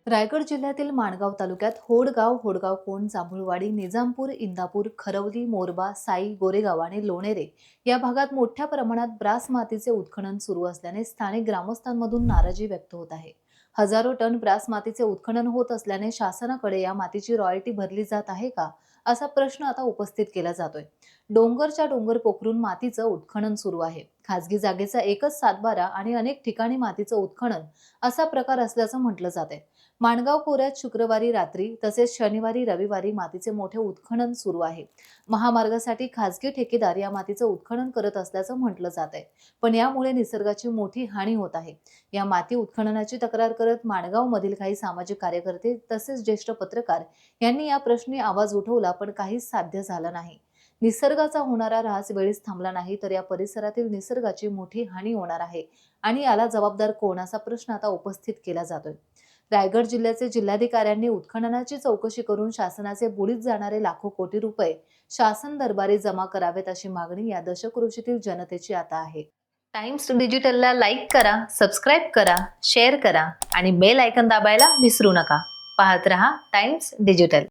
रायगड जिल्ह्यातील माणगाव तालुक्यात होडगाव कोंड, जांभूळवाडी, निजामपूर, इंदापूर, खरवली, मोरबा, साई, गोरेगाव आणि लोणेरे या भागात मोठ्या प्रमाणात ब्रास मातीचे उत्खनन सुरू असल्याने स्थानिक ग्रामस्थांमधून नाराजी व्यक्त होत आहे। हजारो टन ब्रास मातीचे उत्खनन होत असल्याने शासनाकडे या मातीची रॉयल्टी भरली जात आहे का, असा प्रश्न आता उपस्थित केला जातोय। डोंगरच्या डोंगर पोखरून मातीचं उत्खनन सुरू आहे। खासगी जागेचा एकच सातबारा आणि अनेक ठिकाणी मातीचं उत्खनन असा प्रकार असल्याचं म्हटलं जाते। माणगाव खोऱ्यात शुक्रवारी रात्री तसेच शनिवारी रविवारी मातीचे मोठे उत्खनन सुरू आहे। महामार्गासाठी खासगी ठेकेदार या मातीचं उत्खनन करत असल्याचं म्हटलं जात आहे, पण यामुळे निसर्गाची मोठी हानी होत आहे। या माती उत्खननाची तक्रार करत माणगाव मधील काही सामाजिक कार्यकर्ते तसेच ज्येष्ठ पत्रकार यांनी या प्रश्नी आवाज उठवला, पण काहीच साध्य झालं नाही। निसर्गाचा होणारा ऱ्हास वेळीच थांबला नाही तर या परिसरातील निसर्गाची मोठी हानी होणार आहे आणि याला जबाबदार कोण, असा प्रश्न आता उपस्थित केला जातोय। रायगड जिल्ह्याचे जिल्हाधिकाऱ्यांनी उत्खननाची चौकशी करून शासनाचे बुडीत जाणारे लाखो कोटी रुपये शासन दरबारी जमा करावेत, अशी मागणी या दशकृषीतील जनतेची आता आहे। टाइम्स डिजिटलला लाईक करा, सबस्क्राईब करा, शेअर करा आणि बेल आयकॉन दाबायला विसरू नका। पाहत रहा टाइम्स डिजिटल।